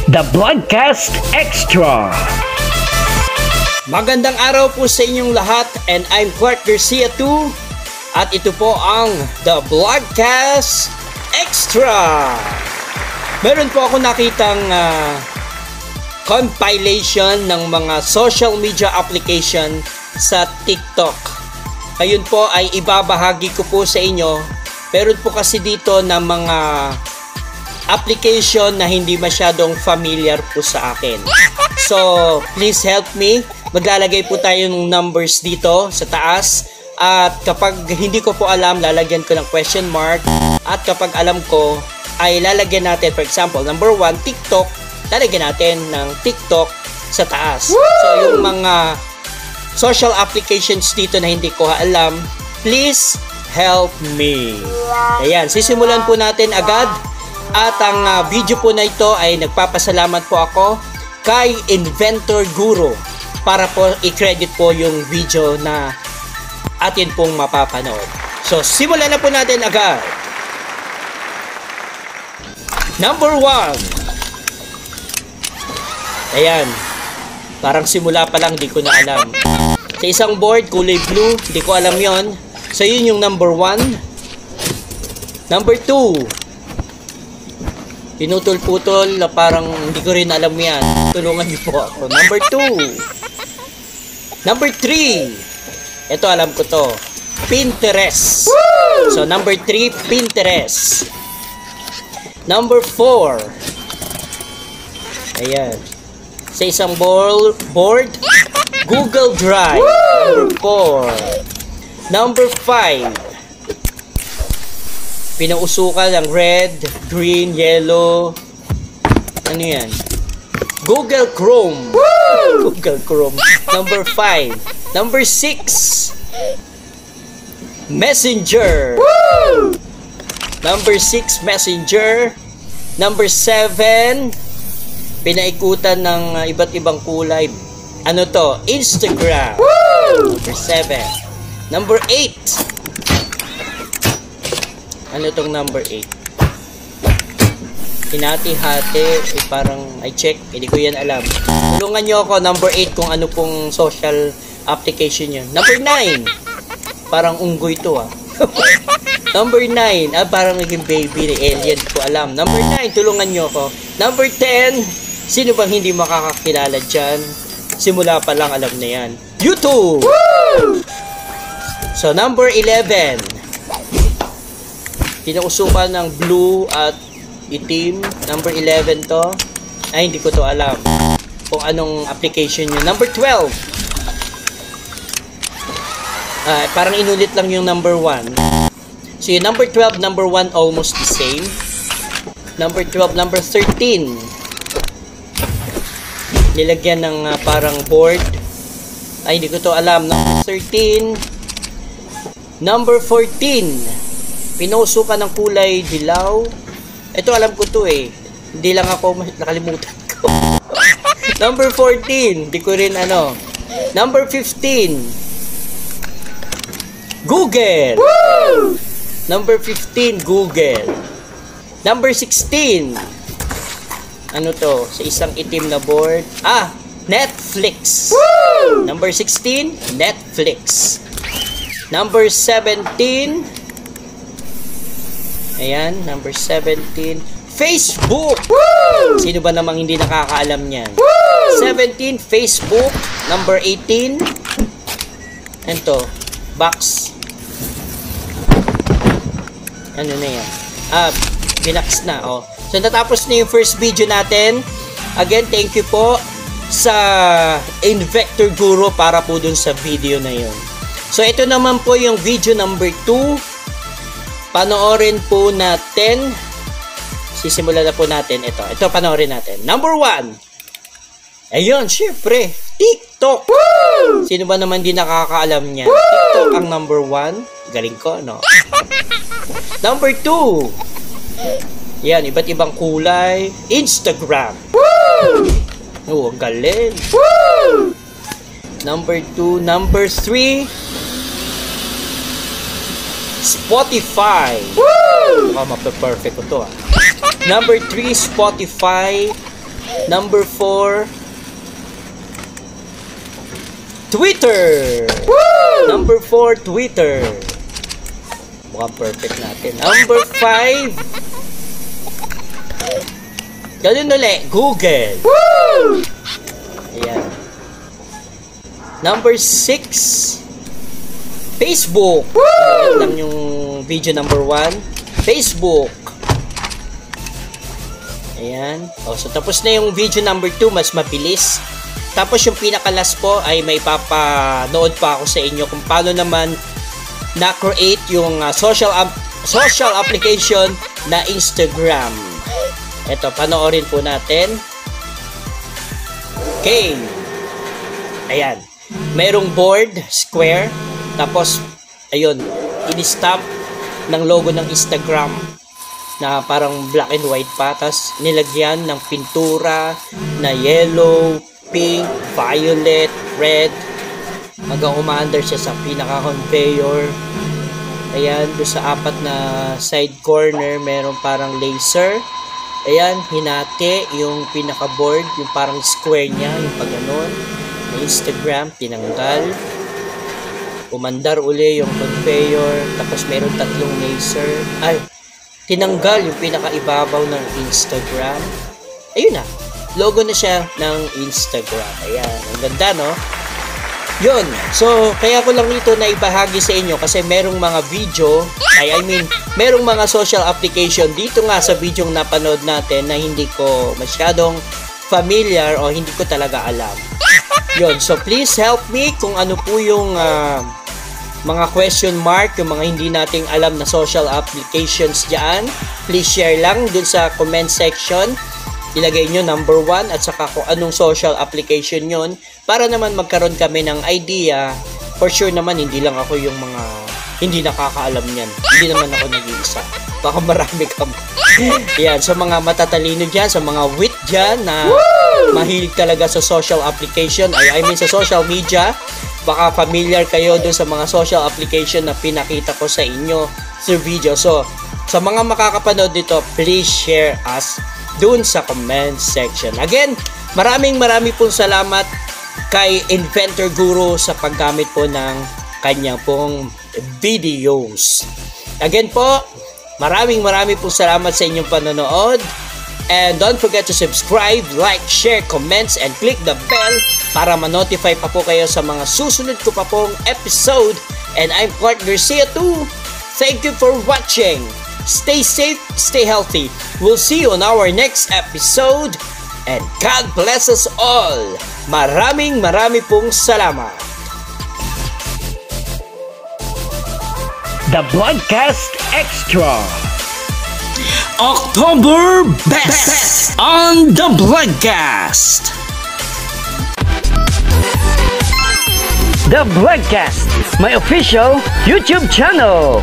The Broadcast Extra. Magandang araw po sa inyong lahat, and I'm Clark Garcia too. At ito po ang The Broadcast Extra. Meron po ako nakitang compilation ng mga social media application sa TikTok. Ayun po ay ibabahagi ko po sa inyo. Meron po kasi dito na mga application na hindi masyadong familiar po sa akin. So, please help me. Maglalagay po tayo ng numbers dito sa taas. At kapag hindi ko po alam, lalagyan ko ng question mark. At kapag alam ko, ay lalagyan natin, for example, number 1, TikTok. Lalagyan natin ng TikTok sa taas. So, yung mga social applications dito na hindi ko alam, please help me. Ayan, sisimulan po natin agad. At ang video po na ito ay nagpapasalamat po ako kay Inventor Guru para po i-credit po yung video na atin pong mapapanood. So, simulan na po natin agad. Number 1. Ayan. Parang simula pa lang, di ko na alam. Sa isang board, kulay blue, di ko alam yon. So, yun yung number 1. Number 2. Pinutol-putol na parang hindi ko rin alam yan. Tulungan niyo po ako. Number 2. Number 3. Ito alam ko to. Pinterest. So number 3, Pinterest. Number 4. Ayan. Sa isang board, Google Drive. Number 4. Number 5. Pinausukan ng red, green, yellow. Ano yan? Google Chrome. Google Chrome. Number 5. Number 6. Messenger. Number 6, Messenger. Number 7. Pinaikutan ng iba't ibang kulay. Ano to? Instagram. Number 7. Number 8. Ano tong number 8? Hinati-hati, parang I check, hindi ko yan alam. Tulungan nyo ako, number 8, kung ano pong social application yun. Number 9, parang unggoy to Number 9, parang naging baby ni alien, ko alam. Number 9, tulungan nyo ako. Number 10, sino bang hindi makakakilala dyan? Simula pa lang alam na yan. YouTube! So, number 11, pinausukan ng blue at itim. Number 11 to. Ay, hindi ko to alam kung anong application yun. Number 12. Parang inulit lang yung number 1. So, yung number 12, number 1, almost the same. Number 12, number 13. Nilagyan ng parang board. Ay, hindi ko to alam. Number 13. Number 14. Pinusukan ng kulay dilaw. Ito alam ko to Hindi lang ako nakalimutan ko. Number 14. Di ko rin ano. Number 15. Google. Number 15. Google. Number 16. Ano to? Sa isang itim na board. Netflix. Number 16. Netflix. Number 17. Ayan, number 17. Facebook! Sino ba namang hindi nakakaalam niyan? 17, Facebook. Number 18. Ito, box. Ano na yan? Binax na, So, natapos na yung first video natin. Again, thank you po sa Inventor Guru para po dun sa video na yun. So, ito naman po yung video number 2. Panoorin po natin. Sisimulan na po natin ito. Ito panoorin natin. Number 1. Ayun, syempre, TikTok. Sino ba naman di nakakaalam niya? TikTok ang number 1. Galing ko, no? Number 2. Yan, iba't ibang kulay. Instagram. Ang galing. Number 2. Number 3. Spotify. Mape-perfect ko to Number 3, Spotify. Number 4, Twitter. Woo! Number 4, Twitter. Mukhang perfect natin. Number 5, ganun ulit, Google. Woo! Ayan. Number 6, Facebook. Ayan lang yung video number 1. Facebook. Ayan. O, so tapos na yung video number 2, mas mabilis. Tapos yung pinaka-last po ay may papanood pa ako sa inyo kung paano naman na-create yung social application na Instagram. Ito, panoorin po natin. Okay. Ayan. Merong board, square. Tapos, ayun, in-stamp ng logo ng Instagram na parang black and white pa. Tapos, nilagyan ng pintura na yellow, pink, violet, red. Hanggang umaandar siya sa pinaka-conveyor. Ayan, doon sa 4 na side corner, meron parang laser. Ayan, hinati yung pinaka-board, yung parang square niya, yung pag-ganon. Instagram, tinanggal. Umandar uli yung conveyor. Tapos meron 3 laser. Ay, tinanggal yung pinaka-ibabaw ng Instagram. Ayun na. Logo na siya ng Instagram. Ayan. Ang ganda, no? Yun. So, kaya ko lang ito na ibahagi sa inyo kasi merong mga video, merong mga social application dito nga sa video na napanood natin na hindi ko masyadong familiar o hindi ko talaga alam. Yun. So, please help me kung ano po yung mga question mark, yung mga hindi nating alam na social applications dyan. Please share lang dun sa comment section. Ilagay nyo number 1 at saka kung anong social application yun para naman magkaroon kami ng idea. For sure naman, hindi lang ako yung mga hindi nakakaalam yan. Hindi naman ako nag-iisa. Baka marami kami. Yan, sa mga matatalino dyan, sa mga wit dyan na mahilig talaga sa social application, I mean sa social media, baka familiar kayo dun sa mga social application na pinakita ko sa inyo sa video. So, sa mga makakapanood dito, please share us dun sa comment section. Again, maraming pong salamat kay Inventor Guru sa paggamit po ng kanyang pong videos. Again po, maraming pong salamat sa inyong panonood. And don't forget to subscribe, like, share, comments, and click the bell para ma-notify pa po kayo sa mga susunod ko pa pong episode. And I'm Clark Garcia too. Thank you for watching. Stay safe, stay healthy. We'll see you on our next episode. And God bless us all. Maraming pong salamat. The Broadcast Extra. October Best on the Broadcast. The Broadcast, my official YouTube channel.